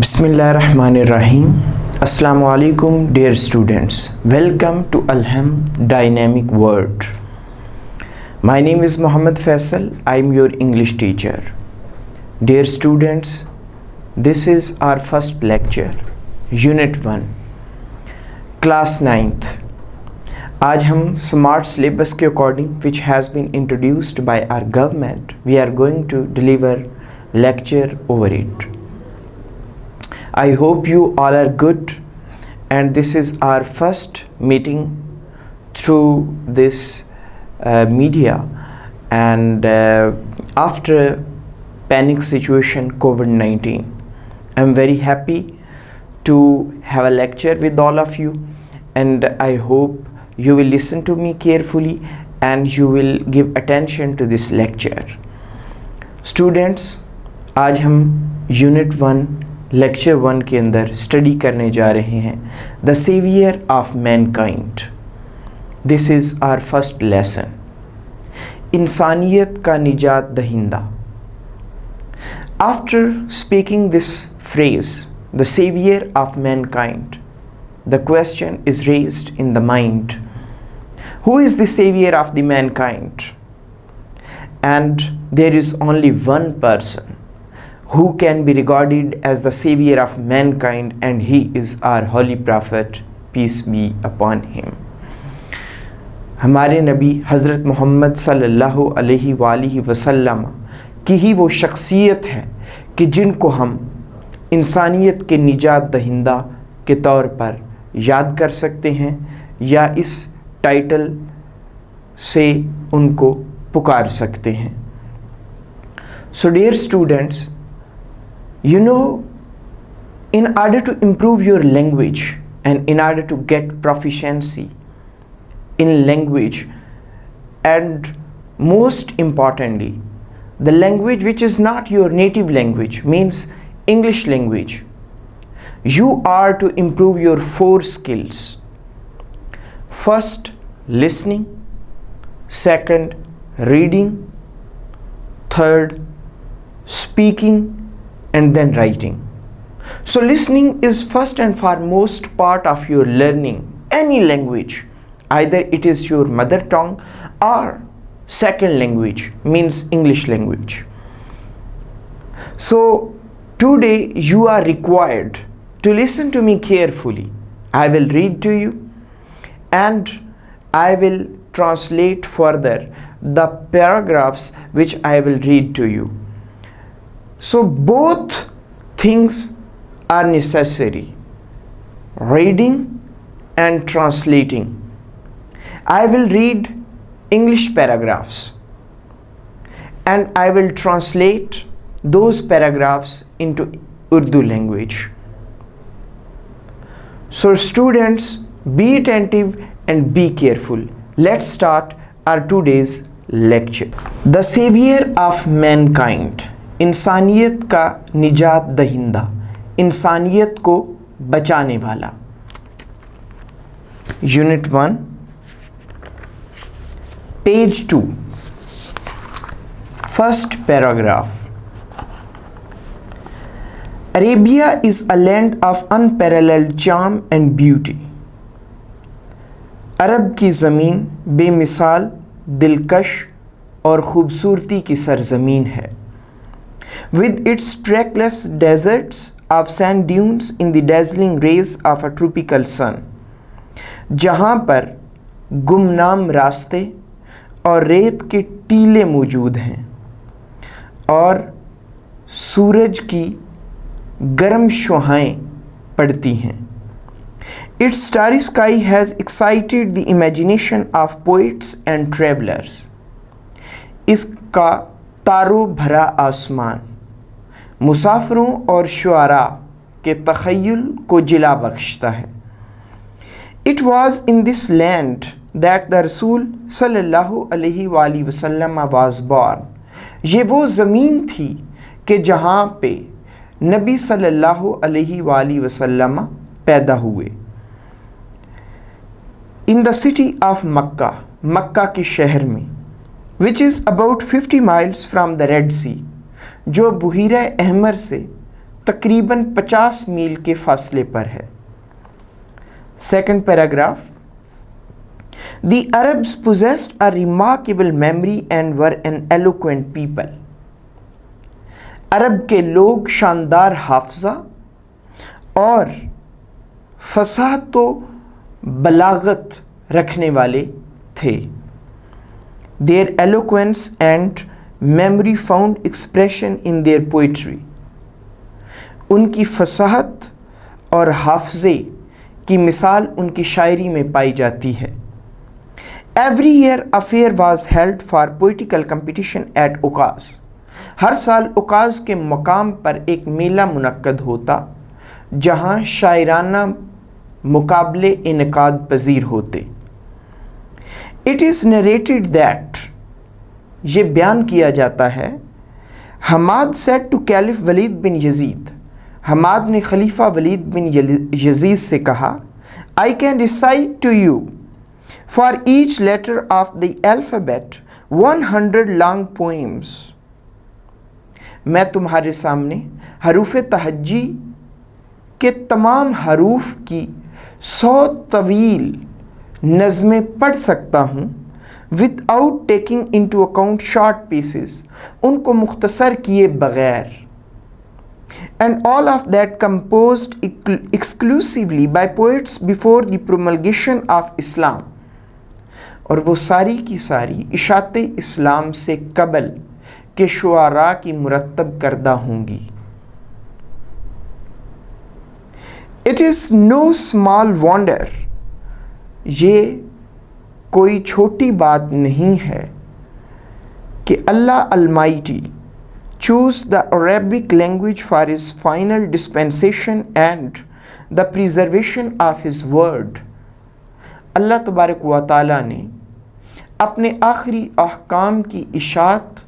Bismillahirrahmanirrahim. Assalamu alaikum, dear students. Welcome to Alham Dynamic World. My name is Muhammad Faisal. I am your English teacher. Dear students, this is our first lecture, Unit 1, Class 9th. आज हम smart syllabus के according, which has been introduced by our government, we are going to deliver lecture over it. I hope you all are good, and this is our first meeting through this media, and after panic situation COVID-19, I'm very happy to have a lecture with all of you, and I hope you will listen to me carefully and you will give attention to this lecture. Students, आज हम unit 1 lecture 1 के अंदर study करने जा रहे हैं the saviour of mankind. This is our first lesson, इंसानियत का निजात दहिंदा. After speaking this phrase the saviour of mankind, the question is raised in the mind, who is the saviour of the mankind? And there is only one person who can be regarded as the savior of mankind, and he is our holy prophet, peace be upon him. हमारे नबी हज़रत मोहम्मद सल्लल्लाहु अलैहि वसल्लम की ही वो शख्सियत है कि जिनको हम इंसानियत के निजात दहिंदा के तौर पर याद कर सकते हैं या इस टाइटल से उनको पुकार सकते हैं. So dear students, you know, in order to improve your language and in order to get proficiency in language, and most importantly the language which is not your native language, means English language, you are to improve your 4 skills. First, listening. Second, reading. Third, speaking. And then writing. So listening is first and foremost part of your learning any language, either it is your mother tongue or second language, means English language. So today you are required to listen to me carefully. I will read to you and I will translate further the paragraphs which I will read to you. So both things are necessary, reading and translating. I will read English paragraphs and I will translate those paragraphs into Urdu language. So students, be attentive and be careful. Let's start our today's lecture. The savior of mankind, इंसानियत का निजात दहिंदा, इंसानियत को बचाने वाला. Unit 1, page 2, first paragraph. Arabia is a land of unparalleled charm and beauty. अरब की ज़मीन बेमिसाल, दिलकश और ख़ूबसूरती की सरज़मीन है. With its trackless deserts of sand dunes in the dazzling rays of a tropical sun, जहाँ पर गुमनाम रास्ते और रेत के टीले मौजूद हैं और सूरज की गर्म शुआएं पड़ती हैं. Its starry sky has excited the imagination of poets and travelers. इसका तारों भरा आसमान मुसाफिरों और शुआरा के तख़य्युल को जिला बख्शता है. It was in this land that the Rasul सल्लल्लाहु अलैहि वसल्लम was born. ये वो ज़मीन थी कि जहाँ पे नबी सल्लल्लाहु अलैहि वसल्लम पैदा हुए. In the city of Makkah, मक्का के शहर में, which is about 50 miles from the Red Sea, जो बुहीरा अहमर से तकरीबन 50 मील के फासले पर है। Second paragraph, The Arabs possessed a remarkable memory and were an eloquent people. अरब के लोग शानदार हाफजा और फसाहत तो बलागत रखने वाले थे। Their eloquence and memory found expression in their poetry. उनकी फसाहत और हाफजे की मिसाल उनकी शायरी में पाई जाती है। Every year a fair was held for poetical competition at उकास। हर साल उकास के मकाम पर एक मेला मुनक्कद होता जहाँ शायराना मुकाबले इनकाद पजीर होते। It is narrated that, ये बयान किया जाता है, Hammad said to Caliph Walid bin Yazid, Hammad ने खलीफा वलीद बिन यजीद से कहा, I can recite to you for each letter of the alphabet 100 long poems. मैं तुम्हारे सामने हरूफ तहज्जी के तमाम हरूफ की 100 तवील नज़में पढ़ सकता हूँ without taking into account short pieces, उनको मुख्तसर किए बगैर, and all of that composed exclusively by poets before the promulgation of Islam, और वो सारी की सारी इशाते इस्लाम से कबल के शुआरा की मुरत्तब करदा होंगी। It is no small wonder, ये कोई छोटी बात नहीं है कि अल्लाह Almighty choose the Arabic language for his final dispensation and the preservation of his word. अल्लाह तबारक व तआला ने अपने आखिरी अहकाम की इशात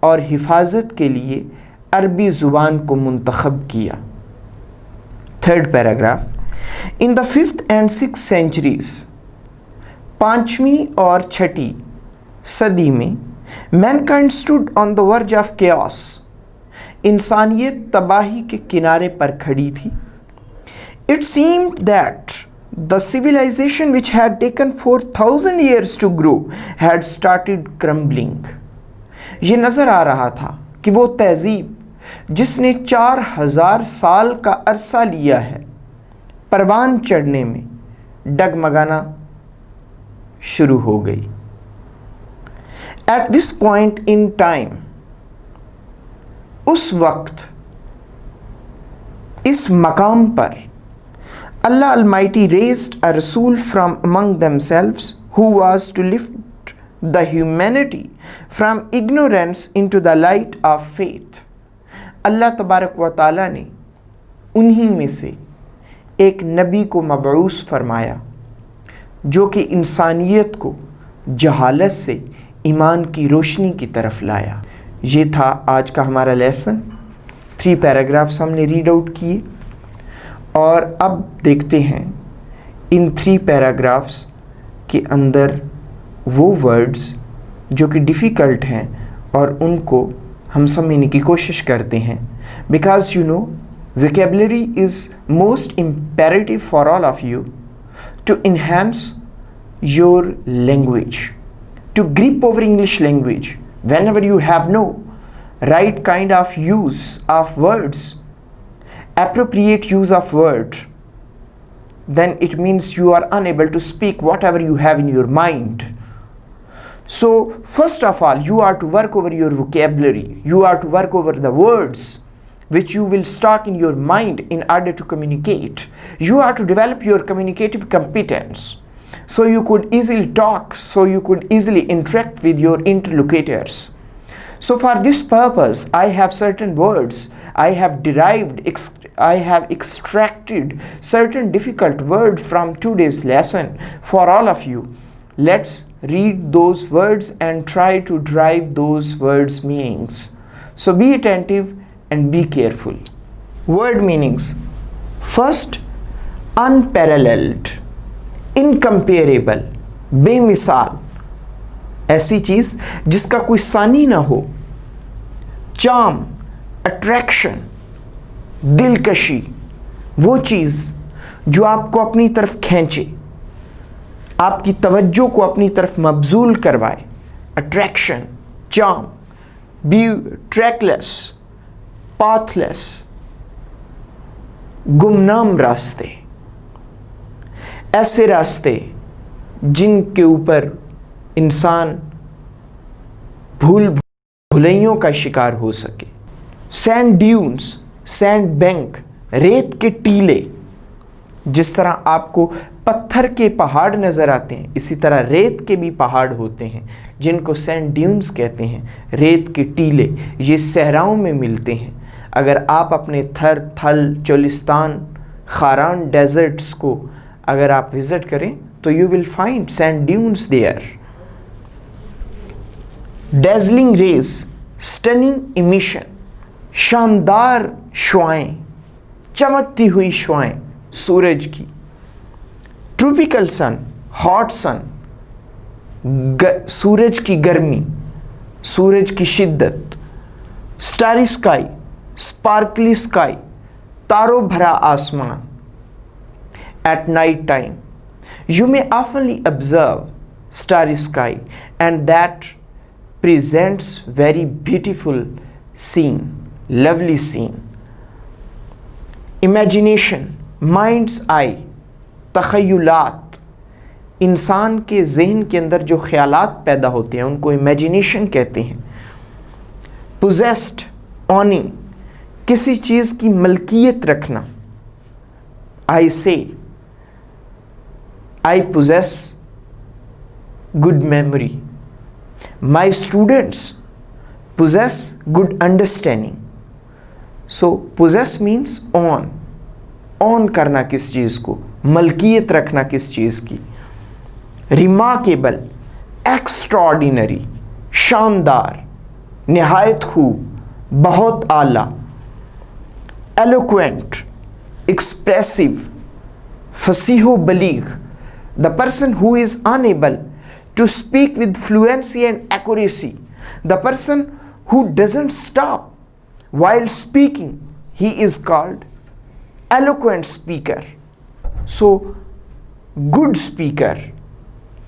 और हिफाजत के लिए अरबी ज़ुबान को मुंतखब किया। Third paragraph, in the 5th and 6th centuries, 5वीं और 6ठी सदी में Mankind stood on the verge of chaos, इंसानियत तबाही के किनारे पर खड़ी थी। It seemed that the civilization which had taken 4,000 years to grow had started crumbling. ये नज़र आ रहा था कि वो तहज़ीब जिसने 4,000 साल का अरसा लिया है परवान चढ़ने में डगमगाना शुरू हो गई। At this point in time, उस वक्त इस मकाम पर Allah Almighty raised a Rasul from among themselves who was to lift the humanity from ignorance into the light of faith. अल्लाह तबारक व ताला ने उन्हीं में से एक नबी को मबऊस फरमाया जो कि इंसानियत को जहालत से ईमान की रोशनी की तरफ लाया। ये था आज का हमारा लेसन। 3 पैराग्राफ्स हमने रीड आउट किए और अब देखते हैं इन 3 पैराग्राफ्स के अंदर वो वर्ड्स जो कि डिफ़िकल्ट हैं और उनको हम समझने की कोशिश करते हैं, because you know vocabulary is most imperative for all of you to enhance your language, to grip over English language. Whenever you have no right kind of use of words, appropriate use of word, then it means you are unable to speak whatever you have in your mind. So first of all, you are to work over your vocabulary, you are to work over the words which you will stock in your mind in order to communicate. You are to develop your communicative competence so you could easily talk, so you could easily interact with your interlocutors. So for this purpose, I have certain words, I have extracted certain difficult words from today's lesson for all of you. Let's read those words and try to derive those words' meanings. So be attentive and be careful. Word meanings. First, unparalleled, incomparable, बेमिसाल, ऐसी चीज़ जिसका कोई सानी ना हो. Charm, attraction, दिलकशी, वो चीज़ जो आपको अपनी तरफ खींचे, आपकी तवज्जो को अपनी तरफ मबजूल करवाए। Attraction, charm, be trackless, pathless, गुमनाम रास्ते, ऐसे रास्ते जिनके ऊपर इंसान भूलैयों का शिकार हो सके। सैंड ड्यून्स, सैंड बैंक, रेत के टीले। जिस तरह आपको पत्थर के पहाड़ नज़र आते हैं, इसी तरह रेत के भी पहाड़ होते हैं जिनको सैंड ड्यून्स कहते हैं। रेत के टीले ये सहराओं में मिलते हैं। अगर आप अपने थर, थल, चोलिस्तान, खारान डेजर्ट्स को अगर आप विज़िट करें तो you will find sand dunes there. Dazzling rays, stunning emission, शानदार शुआएं, चमकती हुई शुआएं सूरज की। ट्रॉपिकल सन, हॉट सन, सूरज की गर्मी, सूरज की शिद्दत। स्टारी स्काई, स्पार्कली स्काई, तारों भरा आसमान। At night time, you may oftenly observe starry sky, and that presents very beautiful scene, lovely scene. Imagination, mind's eye, तख़य्युलात, इंसान के ज़हन के अंदर जो ख़यालात पैदा होते हैं उनको इमेजिनेशन कहते हैं। Possessed, owning, किसी चीज़ की मलकियत रखना। I say, I possess good memory. My students possess good understanding. So possess means own. Own करना किस चीज़ को, मलकियत रखना किस चीज़ की। Remarkable, extraordinary, शानदार, निहायत खूब, बहुत आला। Eloquent, expressive, फसीहो बलीग, the person who is unable to speak with fluency and accuracy, the person who doesn't stop while speaking, he is called eloquent speaker. So good speaker,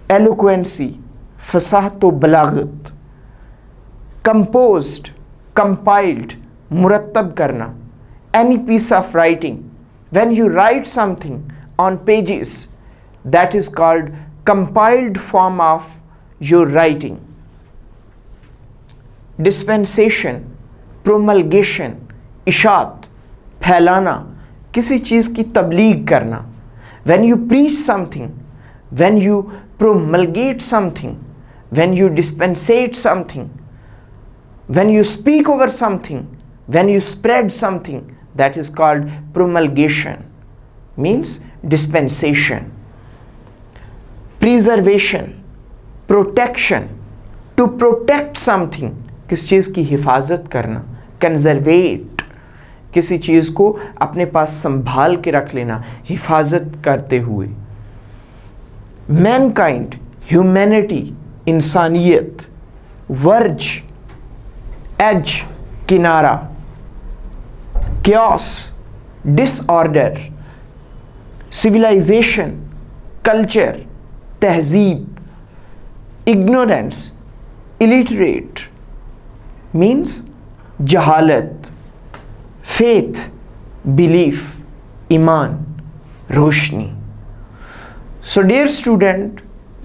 eloquency, फसाहत व बलागत। composed, compiled, मुरत्तब करना। any piece of writing, when you write something on pages, that is called compiled form of your writing. Dispensation, promulgation, इशात, फैलाना, किसी चीज़ की तबलीग करना। When you preach something, when you promulgate something, when you dispensate something, when you speak over something, when you spread something, that is called promulgation, means dispensation. Preservation, protection, to protect something, किस चीज़ की हिफाजत करना। कंजर्वेट, किसी चीज़ को अपने पास संभाल के रख लेना, हिफाजत करते हुए। मैनकाइंड, ह्यूमैनिटी, इंसानियत। वर्ज, एज, किनारा। Chaos, disorder. सिविलाइजेशन, कल्चर, तहजीब। इग्नोरेंस, इलिटरेट, मीन्स जहालत। फेथ, बिलीफ, ईमान, रोशनी। So dear student,